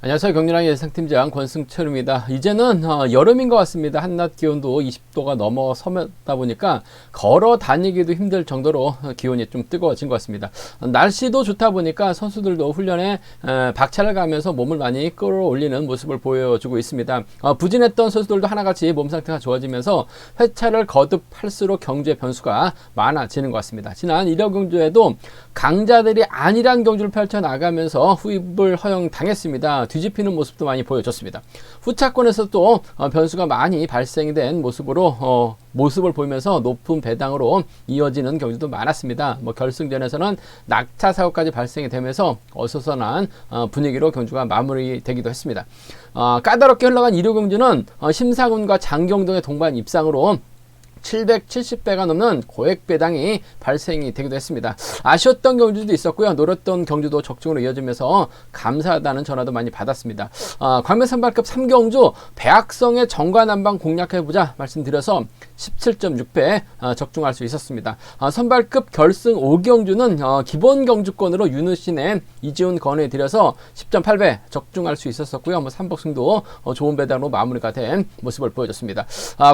안녕하세요. 경륜왕 예상팀장 권승철입니다. 이제는 여름인 것 같습니다. 한낮 기온도 20도가 넘어서다 보니까 걸어 다니기도 힘들 정도로 기온이 좀 뜨거워진 것 같습니다. 날씨도 좋다 보니까 선수들도 훈련에 박차를 가면서 몸을 많이 끌어올리는 모습을 보여주고 있습니다. 부진했던 선수들도 하나같이 몸 상태가 좋아지면서 회차를 거듭할수록 경주의 변수가 많아지는 것 같습니다. 지난 1호 경주에도 강자들이 아니란 경주를 펼쳐나가면서 후입을 허용당했습니다. 뒤집히는 모습도 많이 보여줬습니다. 후차권에서 또 변수가 많이 발생이 된 모습을 보이면서 높은 배당으로 이어지는 경주도 많았습니다. 결승전에서는 낙차 사고까지 발생이 되면서 어수선한 분위기로 경주가 마무리되기도 했습니다. 까다롭게 흘러간 1호 경주는 심사군과 장경동의 동반 입상으로 770배가 넘는 고액 배당이 발생이 되기도 했습니다. 아쉬웠던 경주도 있었고요. 노렸던 경주도 적중으로 이어지면서 감사하다는 전화도 많이 받았습니다. 광명 선발급 3경주 배악성의 정관한방 공략해보자 말씀드려서 17.6배 적중할 수 있었습니다. 선발급 결승 5경주는 기본 경주권으로 윤우신의 이지훈 건의드려서 10.8배 적중할 수 있었었고요. 삼복승도 좋은 배당으로 마무리가 된 모습을 보여줬습니다.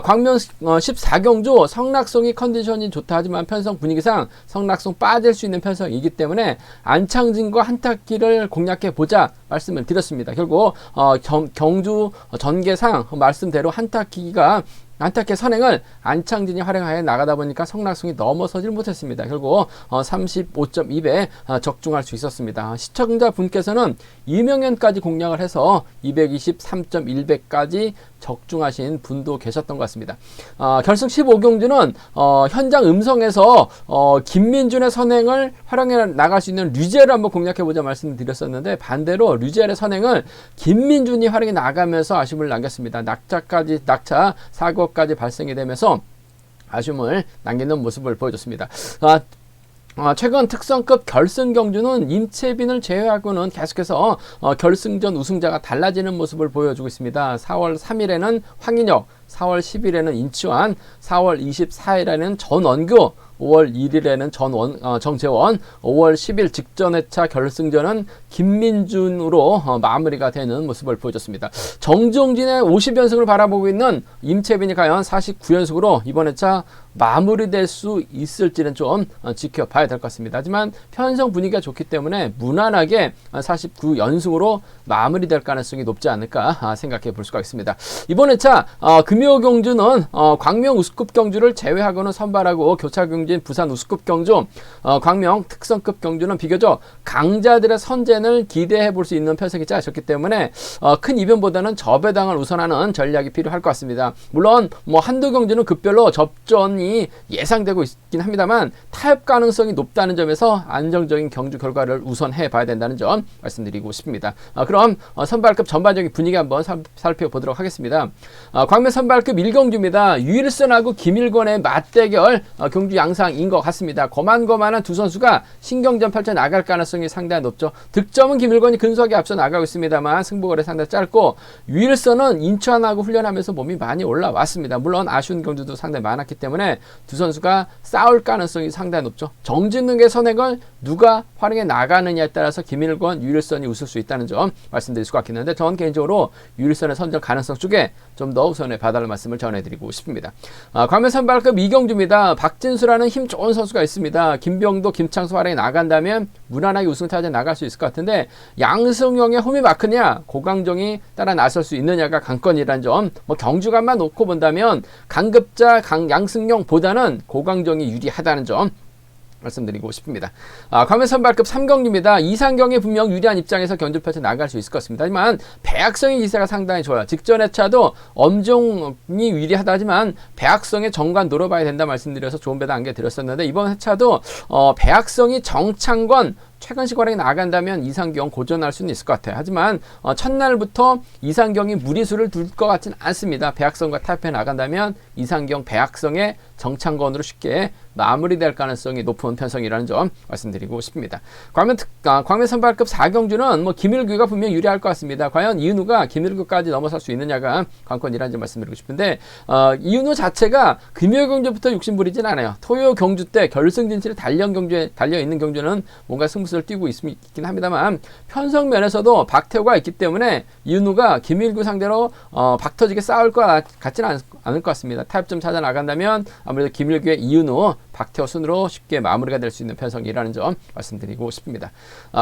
광명 14경주 성낙송이 컨디션이 좋다 하지만 편성 분위기상 성낙송 빠질 수 있는 편성이기 때문에 안창진과 한타키를 공략해보자 말씀을 드렸습니다. 결국 경주 전개상 말씀대로 안타케 선행을 안창진이 활용하여 나가다 보니까 성낙송이 넘어서질 못했습니다. 결국 35.2배 적중할 수 있었습니다. 시청자분께서는 이명현까지 공략을 해서 223.1배까지 적중하신 분도 계셨던 것 같습니다. 결승 15경주는 현장 음성에서 김민준의 선행을 활용해 나갈 수 있는 류젤을 한번 공략해보자 말씀드렸었는데 반대로 류젤의 선행을 김민준이 활용해 나가면서 아쉬움을 남겼습니다. 낙차 사고까지 발생이 되면서 아쉬움을 남기는 모습을 보여줬습니다. 최근 특성급 결승 경주는 임채빈을 제외하고는 계속해서 결승전 우승자가 달라지는 모습을 보여주고 있습니다. 4월 3일에는 황인혁, 4월 10일에는 인치환, 4월 24일에는 전원규, 5월 1일에는 정재원, 5월 10일 직전 회차 결승전은 김민준으로 마무리가 되는 모습을 보여줬습니다. 정종진의 50연승을 바라보고 있는 임채빈이 과연 49연승으로 이번 회차 마무리될 수 있을지는 좀 지켜봐야 될 것 같습니다. 하지만 편성 분위기가 좋기 때문에 무난하게 49연승으로 마무리될 가능성이 높지 않을까 생각해 볼 수가 있습니다. 이번 회차 금요 경주는 광명 우수급 경주를 제외하고는 선발하고 교차 경주인 부산 우수급 경주, 광명 특성급 경주는 비교적 강자들의 선전을 기대해 볼 수 있는 편성이 짜졌기 때문에 큰 이변보다는 저배당을 우선하는 전략이 필요할 것 같습니다. 물론 한두 경주는 급별로 접전이 예상되고 있긴 합니다만 타협 가능성이 높다는 점에서 안정적인 경주 결과를 우선해 봐야 된다는 점 말씀드리고 싶습니다. 그럼 선발급 전반적인 분위기 한번 살펴보도록 하겠습니다. 광명 선발급 1경주입니다. 유일선하고 김일권의 맞대결 경주 양상인 것 같습니다. 거만한 두 선수가 신경전 펼쳐 나갈 가능성이 상당히 높죠. 득점은 김일권이 근소하게 앞서 나가고 있습니다만 승부거리 상당히 짧고 유일선은 인천하고 훈련하면서 몸이 많이 올라왔습니다. 물론 아쉬운 경주도 상당히 많았기 때문에 두 선수가 싸울 가능성이 상당히 높죠. 정진웅의 선행을 누가 활용해 나가느냐에 따라서 김일권, 유일선이 웃을 수 있다는 점 말씀드릴 수가 있겠는데 저는 개인적으로 유일선의 선정 가능성 쪽에 좀 더 우선해 봐달라는 말씀을 전해드리고 싶습니다. 광명 선발급 2경주입니다. 박진수라는 힘 좋은 선수가 있습니다. 김병도, 김창수 활용해 나간다면 무난하게 우승타자에 나갈 수 있을 것 같은데 양승용의 홈이 막히냐 고강정이 따라 나설 수 있느냐가 관건이라는 점 경주감만 놓고 본다면 강급자 양승용보다는 고강정이 유리하다는 점 말씀드리고 싶습니다. 광명 선발급 3경주입니다. 이상경이 분명 유리한 입장에서 경주를 펼쳐 나갈 수 있을 것 같습니다. 하지만 배악성의 기세가 상당히 좋아요. 직전 회차도 엄종이 유리하다 하지만 배악성의 정관 노려봐야 된다 말씀드려서 좋은 배당 안겨드렸었는데 이번 회차도 배악성이 정창권 최근식 활약이 나간다면 이상경 고전할 수는 있을 것 같아요. 하지만 첫날부터 이상경이 무리수를 둘 것 같지는 않습니다. 배악성과 타협해 나간다면 이상경, 배악성의 정창권으로 쉽게 마무리될 가능성이 높은 편성이라는 점 말씀드리고 싶습니다. 광명 선발급 4경주는 김일규가 분명히 유리할 것 같습니다. 과연 이은우가 김일규까지 넘어설 수 있느냐가 관건이라는 점 말씀드리고 싶은데 이은우 자체가 금요 경주부터 욕심부리진 않아요. 토요 경주 때 결승 진출에 달려 있는 경주는 뭔가 승부수 맛을 띄고 있긴 합니다만 편성 면에서도 박태호가 있기 때문에 이윤우가 김일구 상대로 박 터지게 싸울 것 같지는 않을 것 같습니다. 타협점 찾아 나간다면 아무래도 김일구의 이윤우, 박태호 순으로 쉽게 마무리가 될 수 있는 편성이라는 점 말씀드리고 싶습니다.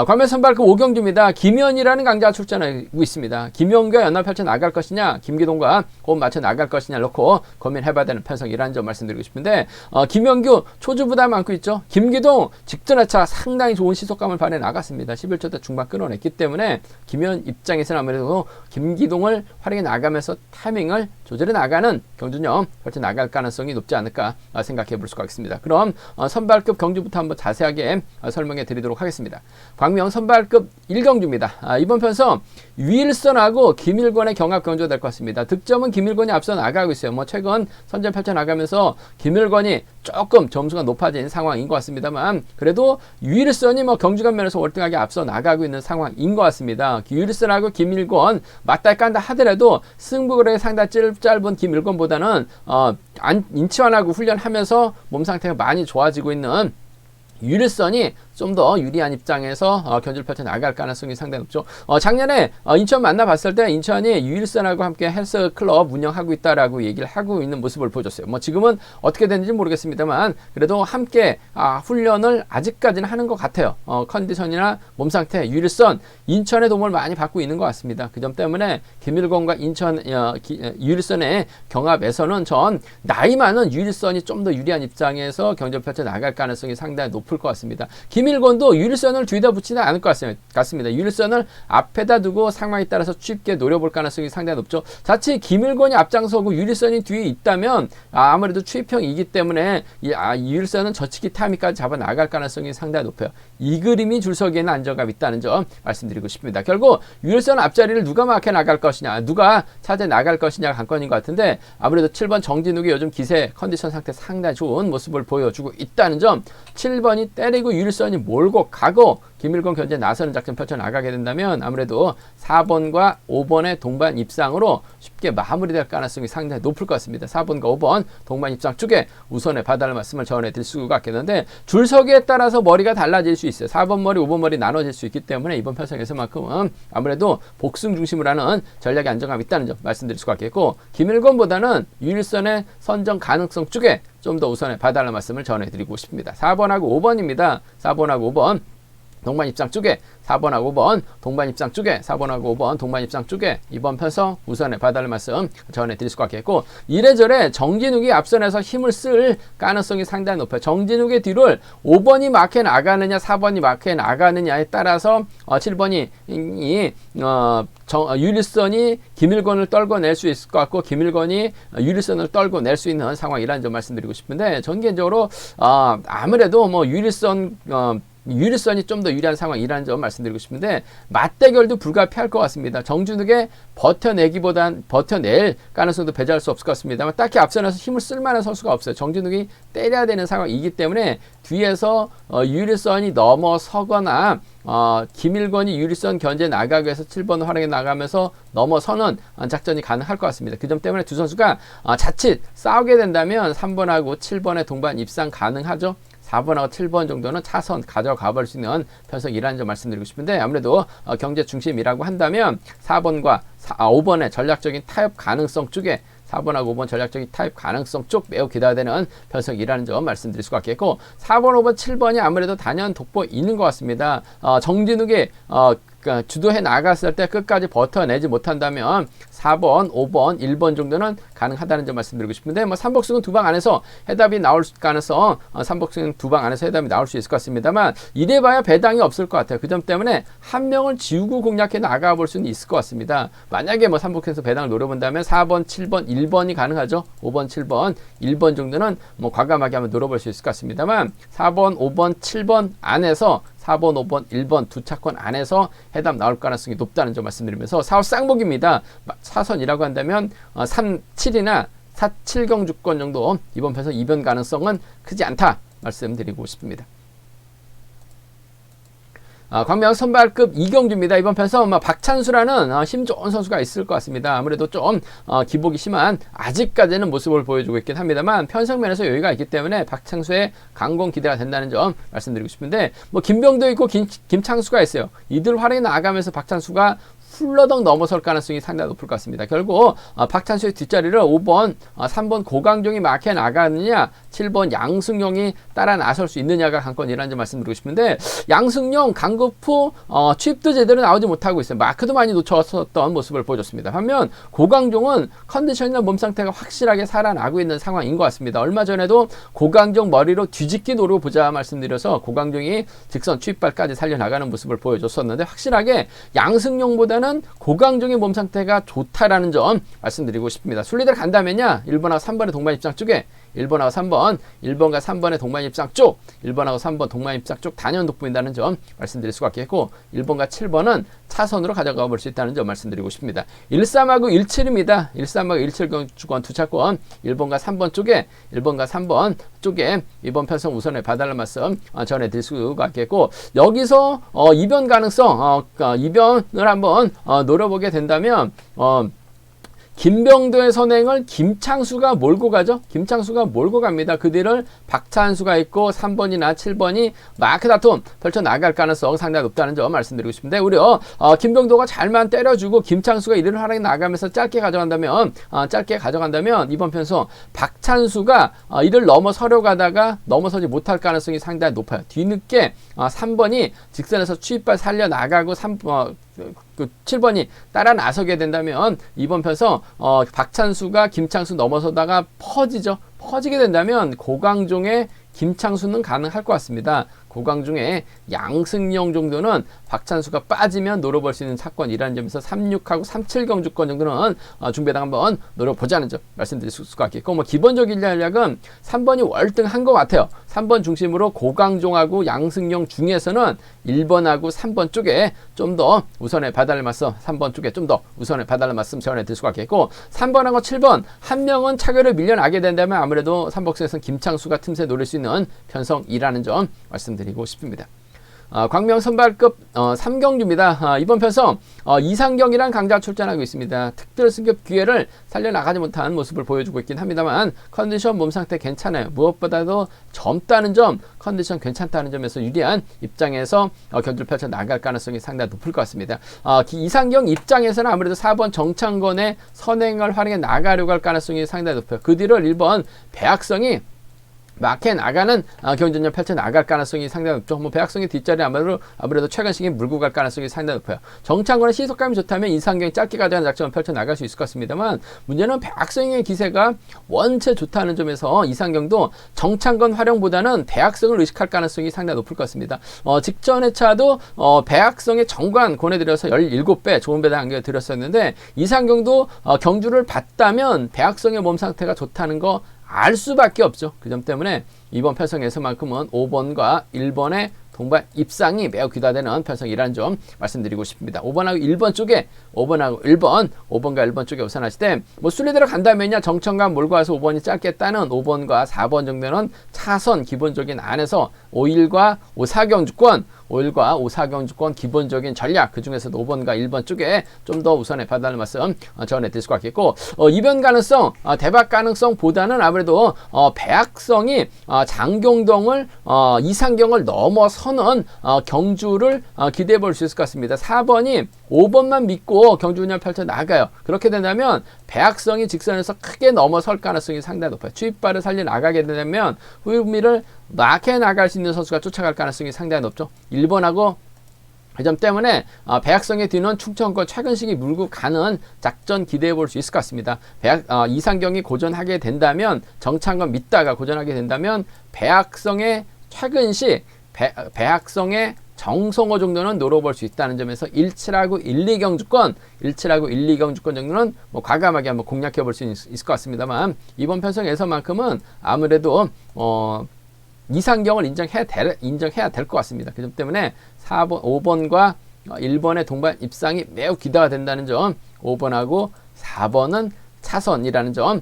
관면 선발급 5경주입니다. 김현이라는 강자가 출전하고 있습니다. 김현과 연합 펼쳐 나갈 것이냐, 김기동과 호흡 맞춰 나갈 것이냐 놓고 고민해봐야 되는 편성이라는 점 말씀드리고 싶은데 김현규 초주 부담 안고 있죠. 김기동 직전 회차 상당히 좋은 시속감을 발휘해 나갔습니다. 11초 대 중반 끊어냈기 때문에 김현 입장에서는 아무래도 김기동을 활용해 나가면서 타이밍을 조절해 나가는 경주력 펼쳐 나갈 가능성이 높지 않을까 생각해 볼 수가 있습니다. 그럼 선발급 경주부터 한번 자세하게 설명해 드리도록 하겠습니다. 광명 선발급 1경주입니다. 이번 편성 윌선하고 김일권의 경합 경주가 될 것 같습니다. 득점은 김일권이 앞서 나가고 있어요. 뭐 최근 선전 펼쳐 나가면서 김일권이 조금 점수가 높아진 상황인 것 같습니다만 그래도 윌선이 뭐 경주간 면에서 월등하게 앞서 나가고 있는 상황인 것 같습니다. 윌선하고 김일권 맞다 깐다 하더라도 승부거래가 상당히 짧은 김일권보다는 인치환하고 훈련하면서 몸 상태가 많이 좋아지고 있는 윌선이 좀 더 유리한 입장에서 견주를 펼쳐 나갈 가능성이 상당히 높죠. 작년에 인천 만나봤을 때 인천이 윌선하고 함께 헬스클럽 운영하고 있다라고 얘기를 하고 있는 모습을 보여줬어요. 뭐 지금은 어떻게 되는지 모르겠습니다만 그래도 함께 훈련을 아직까지는 하는 것 같아요. 컨디션이나 몸 상태, 윌선, 인천의 도움을 많이 받고 있는 것 같습니다. 그 점 때문에 김일권과 인천 윌선의 경합에서는 전 나이 많은 윌선이 좀 더 유리한 입장에서 견주를 펼쳐 나갈 가능성이 상당히 높을 것 같습니다. 김일권도 윌선을 뒤에다 붙이지 않을 것 같습니다. 윌선을 앞에다 두고 상황에 따라서 쉽게 노려볼 가능성이 상당히 높죠. 자칫 김일권이 앞장서고 윌선이 뒤에 있다면 아무래도 추입형이기 때문에 윌선은 저치기 타이밍까지 잡아 나갈 가능성이 상당히 높아요. 이 그림이 줄서기에는 안정감이 있다는 점 말씀드리고 싶습니다. 결국 윌선 앞자리를 누가 막혀 나갈 것이냐, 누가 차지해 나갈 것이냐가 관건인 것 같은데 아무래도 7번 정진욱이 요즘 기세 컨디션 상태 상당히 좋은 모습을 보여주고 있다는 점, 7번이 때리고 윌선이 몰고 가고 김일권 견제에 나서는 작전 펼쳐 나가게 된다면 아무래도 4번과 5번의 동반 입상으로 쉽게 마무리될 가능성이 상당히 높을 것 같습니다. 4번과 5번 동반 입상 쪽에 우선의 봐달라는 말씀을 전해드릴 수가 있겠는데 줄서기에 따라서 머리가 달라질 수 있어요. 4번 머리, 5번 머리 나눠질 수 있기 때문에 이번 편성에서만큼은 아무래도 복승 중심으로 하는 전략의 안정감이 있다는 점 말씀드릴 수가 있겠고 김일권보다는 윌선의 선정 가능성 쪽에 좀 더 우선의 봐달라는 말씀을 전해드리고 싶습니다. 4번하고 5번입니다. 4번하고 5번 동반 입장 쪽에 4번하고 5번 동반 입장 쪽에 4번하고 5번 동반 입장 쪽에 이번 편성 우선에 봐달라는 말씀 전해드릴 수가 있겠고 이래저래 정진욱이 앞선에서 힘을 쓸 가능성이 상당히 높아요. 정진욱의 뒤를 5번이 막혀 나가느냐 4번이 막혀 나가느냐에 따라서 7번이 윌선이 김일권을 떨궈낼 수 있을 것 같고 김일권이 윌선을 떨궈낼 수 있는 상황이라는 점 말씀드리고 싶은데 전 개인적으로 아무래도 뭐 윌선이 좀 더 유리한 상황이라는 점 말씀드리고 싶은데 맞대결도 불가피할 것 같습니다. 정진욱의 버텨낼 가능성도 배제할 수 없을 것 같습니다만 딱히 앞선에서 힘을 쓸 만한 선수가 없어요. 정진욱이 때려야 되는 상황이기 때문에 뒤에서 윌선이 넘어서거나 김일권이 윌선 견제 나가기 위해서 7번 활용해 나가면서 넘어서는 작전이 가능할 것 같습니다. 그 점 때문에 두 선수가 자칫 싸우게 된다면 3번하고 7번의 동반 입상 가능하죠. 4번하고 7번 정도는 차선 가져가 볼 수 있는 편성이라는 점 말씀드리고 싶은데 아무래도 경제 중심이라고 한다면 4번과 5번의 전략적인 타협 가능성 쪽에 4번하고 5번 전략적인 타입 가능성 쪽 매우 기대가 되는 편성이라는 점 말씀드릴 수가 있겠고 4번, 5번, 7번이 아무래도 단연 돋보 있는 것 같습니다. 정진욱이 주도해 나갔을 때 끝까지 버텨내지 못한다면 4번, 5번, 1번 정도는 가능하다는 점 말씀드리고 싶은데 뭐 3복승은 두 방 안에서 해답이 나올 가능성 3복승 두 방 안에서 해답이 나올 수 있을 것 같습니다만 이래봐야 배당이 없을 것 같아요. 그 점 때문에 한 명을 지우고 공략해 나가볼 수는 있을 것 같습니다. 만약에 뭐 3복승에서 배당을 노려본다면 4번, 7번, 1번이 가능하죠. 5번, 7번, 1번 정도는 뭐 과감하게 한번 노려볼 수 있을 것 같습니다만 4번, 5번, 7번 안에서 4번, 5번, 1번 두 차권 안에서 해답 나올 가능성이 높다는 점 말씀드리면서 4호 쌍복입니다. 사선이라고 한다면 3, 7이나 4, 7경주권 정도 이번 편에서 이변 가능성은 크지 않다 말씀드리고 싶습니다. 광명 선발급 이경주입니다. 이번 편에서 박찬수라는 힘 좋은 선수가 있을 것 같습니다. 아무래도 좀 기복이 심한 아직까지는 모습을 보여주고 있긴 합니다만 편성면에서 여유가 있기 때문에 박찬수의 강공 기대가 된다는 점 말씀드리고 싶은데 김병도 있고 김창수가 있어요. 이들 활약이 나가면서 박찬수가 훌러덩 넘어설 가능성이 상당히 높을 것 같습니다. 결국 박찬수의 뒷자리를 5번, 3번 고강종이 막혀 나가느냐 7번 양승용이 따라 나설 수 있느냐가 관건이라는 점 말씀드리고 싶은데 양승용 강급 후 취입도 제대로 나오지 못하고 있어요. 마크도 많이 놓쳤었던 모습을 보여줬습니다. 반면 고강종은 컨디션이나 몸 상태가 확실하게 살아나고 있는 상황인 것 같습니다. 얼마 전에도 고강종 머리로 뒤집기 노리고 보자 말씀드려서 고강종이 직선 취입발까지 살려나가는 모습을 보여줬었는데 확실하게 양승용보다는 고강종의 몸 상태가 좋다라는 점 말씀드리고 싶습니다. 순리대로 간다면요 1번하고 3번의 동반 입장 쪽에 1번하고 3번, 1번과 3번의 동반 입장 쪽, 1번하고 3번 동반 입장 쪽 단연 돋보인다는 점 말씀드릴 수가 있겠고 1번과 7번은 차선으로 가져가 볼 수 있다는 점 말씀드리고 싶습니다. 13하고 17입니다. 13하고 17 경주권 두 차권 1번과 3번 쪽에 1번과 3번 쪽에 이번 편성 우선에 봐달라는 말씀 전해드릴 수가 있겠고 여기서 이변 가능성 이변을 한번 노려보게 된다면 김병도의 선행을 김창수가 몰고 가죠. 김창수가 몰고 갑니다. 그 뒤를 박찬수가 있고 3번이나 7번이 마크 다툼 펼쳐나갈 가능성 상당히 높다는 점 말씀드리고 싶은데 우려 김병도가 잘만 때려주고 김창수가 이를 활약이 나가면서 짧게 가져간다면 이번 편성 박찬수가 이를 넘어서려 가다가 넘어서지 못할 가능성이 상당히 높아요. 뒤늦게 3번이 직선에서 취입발 살려나가고 7번이 따라 나서게 된다면 이번 편성 박찬수가 김창수 넘어서다가 퍼지게 된다면 고강종의 김창수는 가능할 것 같습니다. 고강중에 양승용 정도는 박찬수가 빠지면 노려볼 수 있는 사건이라는 점에서 36하고 37 경주권 정도는 중배당 한번 노려보자는 점 말씀드릴 수가 있겠고 기본적인 전략은 3번이 월등한 것 같아요. 3번 중심으로 고강종하고 양승용 중에서는 1번하고 3번 쪽에 좀 더 우선에 봐달라는 말씀 3번 쪽에 좀 더 우선에 봐달라는 말씀 전해드릴 수가 있겠고 3번하고 7번 한 명은 차결을 밀려나게 된다면 아무래도 3복수에서는 김창수가 틈새 노릴 수 있는 편성이라는 점 말씀드리고 싶습니다. 광명 선발급 3경주입니다. 이번 편성 이상경이란 강자가 출전하고 있습니다. 특별 승급 기회를 살려나가지 못한 모습을 보여주고 있긴 합니다만 컨디션 몸 상태 괜찮아요. 무엇보다도 젊다는 점 컨디션 괜찮다는 점에서 유리한 입장에서 견주를 펼쳐 나갈 가능성이 상당히 높을 것 같습니다. 이상경 입장에서는 아무래도 4번 정창건의 선행을 활용해 나가려고 할 가능성이 상당히 높아요. 그 뒤를 1번 배학성이 막해 나가는 경쟁력 펼쳐 나갈 가능성이 상당히 높죠. 배학성의 뒷자리 아무래도 최근식이 물고 갈 가능성이 상당히 높아요. 정창권의 시속감이 좋다면 이상경이 짧게 가져가는 작전을 펼쳐 나갈 수 있을 것 같습니다만 문제는 배학성의 기세가 원체 좋다는 점에서 이상경도 정창권 활용보다는 배학성을 의식할 가능성이 상당히 높을 것 같습니다. 직전 회차도 배학성의 정관 권해드려서 17배 좋은 배당 안겨드렸었는데 이상경도 경주를 봤다면 배학성의 몸 상태가 좋다는 거 알 수밖에 없죠. 그 점 때문에 이번 편성에서만큼은 5번과 1번의 동반 입상이 매우 귀다되는 편성이라는 점 말씀드리고 싶습니다. 5번하고 1번 쪽에 5번하고 1번, 5번과 1번 쪽에 우선하실 때 순리대로 간다면요. 정청감 몰고 와서 5번이 짧겠다는 5번과 4번 정도는 차선 기본적인 안에서 5.1과 5.4 경주권 5.1과 5.4 경주권 기본적인 전략 그 중에서도 5번과 1번 쪽에 좀 더 우선에 봐달라는 말씀 전해드릴 수가 있겠고 이변 가능성, 대박 가능성보다는 아무래도 배학성이 장경동을 이상경을 넘어서는 경주를 기대해 볼 수 있을 것 같습니다. 4번이 5번만 믿고 경주 운영 펼쳐 나가요. 그렇게 된다면 배학성이 직선에서 크게 넘어설 가능성이 상당히 높아요. 취입발을 살려 나가게 되면 후미를 막해 나갈 수 있는 선수가 쫓아갈 가능성이 상당히 높죠. 1번하고 그 점 때문에 배학성의 뒤는 충청권 최근식이 물고 가는 작전 기대해 볼 수 있을 것 같습니다. 이상경이 고전하게 된다면 정창건 믿다가 고전하게 된다면 배학성의 최근식 배학성의 정성호 정도는 노려볼 수 있다는 점에서 17하고 1, 2경주권 17하고 1, 2경주권 정도는 과감하게 한번 공략해 볼 수 있을 것 같습니다만 이번 편성에서만큼은 아무래도 이상경을 인정해야 될 것 같습니다. 그 점 때문에 4번, 5번과 1번의 동반 입상이 매우 기대가 된다는 점 5번하고 4번은 차선이라는 점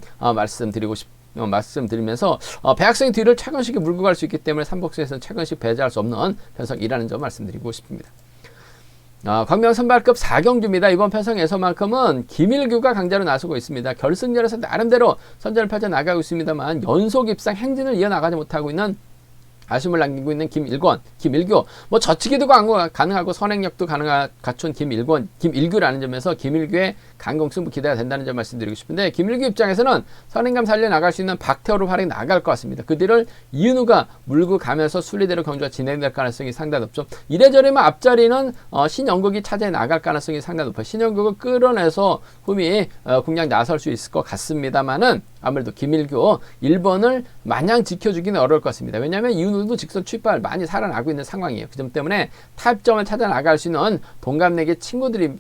말씀드리면서 배학성의 뒤를 최근식이 물고 갈 수 있기 때문에 3복수에서는 최근식 배제할 수 없는 편성이라는 점 말씀드리고 싶습니다. 광명 선발급 4경주입니다. 이번 편성에서만큼은 김일규가 강자로 나서고 있습니다. 결승전에서 나름대로 선전을 펼쳐 나가고 있습니다만 연속 입상 행진을 이어나가지 못하고 있는 아쉬움을 남기고 있는 김일규, 뭐 저치기도 가능하고 선행력도 갖춘 김일규라는 점에서 김일규의 강공승부 기대가 된다는 점 말씀드리고 싶은데, 김일규 입장에서는 선행감 살려 나갈 수 있는 박태호로 활약이 나갈 것 같습니다. 그 뒤를 이은우가 물고 가면서 순리대로 경주가 진행될 가능성이 상당히 높죠. 이래저래면 앞자리는 신영국이 차지해 나갈 가능성이 상당히 높아요. 신영국을 끌어내서 흠이 공략 나설 수 있을 것 같습니다만은 아무래도 김일규 1번을 마냥 지켜주기는 어려울 것 같습니다. 왜냐하면 이은우도 직선 출발 많이 살아나고 있는 상황이에요. 그 점 때문에 타협점을 찾아 나갈 수 있는 동갑내기 친구들이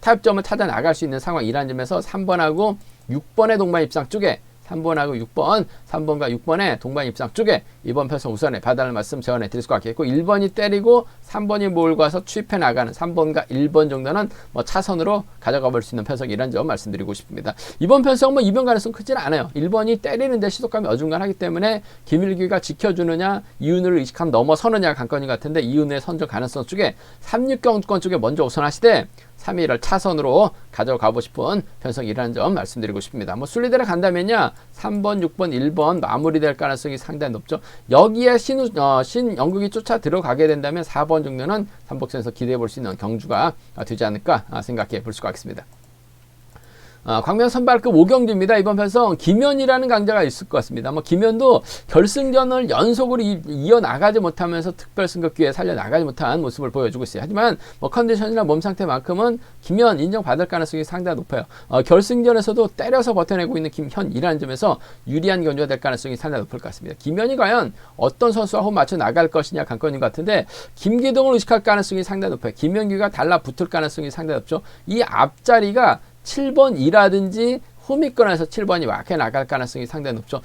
타협점을 찾아 나갈 수 있는 상황이라는 점에서 3번하고 6번의 동반 입상 쪽에 3번하고 6번, 3번과 6번의 동반 입상 쪽에 이번 편성 우선에 봐달라는 말씀 전해 드릴 수 같겠고, 1번이 때리고 3번이 몰고 와서 취입해 나가는 3번과 1번 정도는 뭐 차선으로 가져가 볼 수 있는 편성이라는 점 말씀드리고 싶습니다. 이번 편성은 뭐 이변 가능성 크지는 않아요. 1번이 때리는데 시속감이 어중간하기 때문에 김일규가 지켜주느냐, 이윤우를 의식하면 넘어서느냐가 관건인 것 같은데, 이윤우의 선정 가능성 쪽에 36경주권 쪽에 먼저 우선하시되 3위를 차선으로 가져가고 싶은 편성이라는 점 말씀드리고 싶습니다. 뭐 순리대로 간다면요, 3번, 6번, 1번 마무리될 가능성이 상당히 높죠. 여기에 신영국이 쫓아 들어가게 된다면 4번 정도는 삼복선에서 기대해 볼 수 있는 경주가 되지 않을까 생각해 볼 수가 있습니다. 광명 선발급 5경주입니다. 이번 편성 김현이라는 강자가 있을 것 같습니다. 뭐 김현도 결승전을 연속으로 이어나가지 못하면서 특별 승급 기회에 살려나가지 못한 모습을 보여주고 있어요. 하지만 뭐 컨디션이나 몸 상태만큼은 김현 인정받을 가능성이 상당히 높아요. 결승전에서도 때려서 버텨내고 있는 김현이라는 점에서 유리한 경주가 될 가능성이 상당히 높을 것 같습니다. 김현이 과연 어떤 선수와 호흡 맞춰 나갈 것이냐 관건인 것 같은데, 김기동을 의식할 가능성이 상당히 높아요. 김현규가 달라붙을 가능성이 상당히 높죠. 이 앞자리가 7번이라든지 후미권에서 7번이 막혀 나갈 가능성이 상당히 높죠.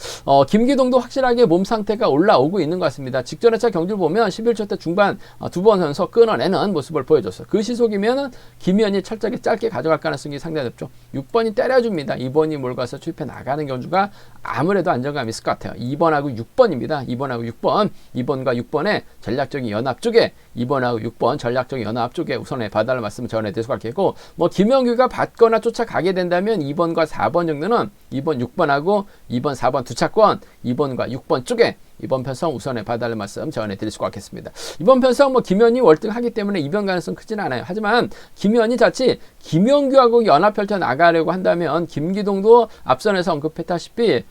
김기동도 확실하게 몸 상태가 올라오고 있는 것 같습니다. 직전 회차 경주를 보면 11초 때 중반 두 번 연속 끊어내는 모습을 보여줬어요. 그 시속이면 김현이 철저하게 짧게 가져갈 가능성이 상당히 높죠. 6번이 때려줍니다. 2번이 몰고 와서 추입해 나가는 경주가 아무래도 안정감이 있을 것 같아요. 2번하고 6번입니다. 2번하고 6번, 2번과 6번의 전략적인 연합 쪽에 2번하고 6번 전략적인 연합 쪽에 우선에 봐달라는 말씀을 전해드릴 수가 있겠고, 뭐 김영규가 받거나 쫓아가게 된다면 2번과 4번 정도는 2번, 6번하고 2번, 4번 두 차권 2번과 6번 쪽에 이번 편성 우선에 봐달라는 말씀 전해드릴 수가 있겠습니다. 이번 편성 뭐 김현이 월등하기 때문에 이변 가능성 크진 않아요. 하지만 김현이 자칫 김영규하고 연합 펼쳐 나가려고 한다면 김기동도 앞선에서 언급했다시피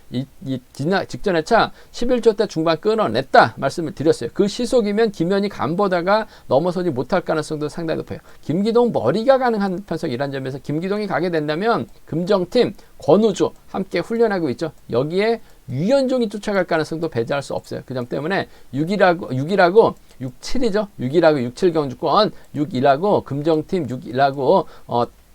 직전 회차 11초 때 중반 끊어냈다 말씀을 드렸어요. 그 시속이면 김현이 간보다가 넘어서지 못할 가능성도 상당히 높아요. 김기동 머리가 가능한 편성이란 점에서 김기동이 가게 된다면 금정팀 권우주 함께 훈련하고 있죠. 여기에 유현종이 쫓아갈 가능성도 배제할 수 없어요. 그 점 때문에 6이라고 67이죠. 6이라고 67 경주권 6이라고 금정팀 6이라고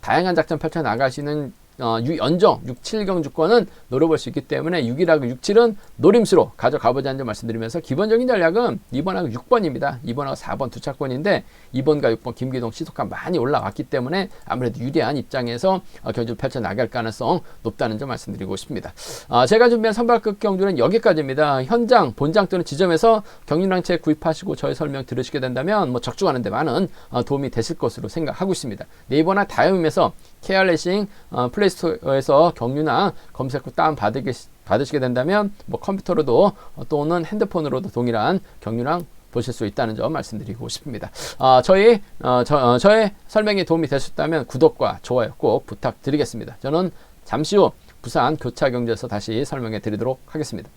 다양한 작전 펼쳐 나가시는 연정 67경주권은 노려볼 수 있기 때문에 6이라고 67은 노림수로 가져가보자는 점 말씀드리면서, 기본적인 전략은 2번하고 6번입니다. 2번하고 4번 두 차권인데 2번과 6번 김기동 시속감 많이 올라왔기 때문에 아무래도 유리한 입장에서 경주 펼쳐 나갈 가능성 높다는 점 말씀드리고 싶습니다. 제가 준비한 선발급 경주는 여기까지입니다. 현장, 본장 또는 지점에서 경륜랑채 구입하시고 저의 설명 들으시게 된다면 뭐 적중하는 데 많은 도움이 되실 것으로 생각하고 있습니다. 네이버나 다이음에서 KR레이싱 플레이스토어에서 경륜랑 검색 후 다운 받으시게 된다면 뭐 컴퓨터로도 또는 핸드폰으로도 동일한 경륜랑 보실 수 있다는 점 말씀드리고 싶습니다. 저의 설명이 도움이 되셨다면 구독과 좋아요 꼭 부탁드리겠습니다. 저는 잠시 후 부산 교차경주에서 다시 설명해 드리도록 하겠습니다.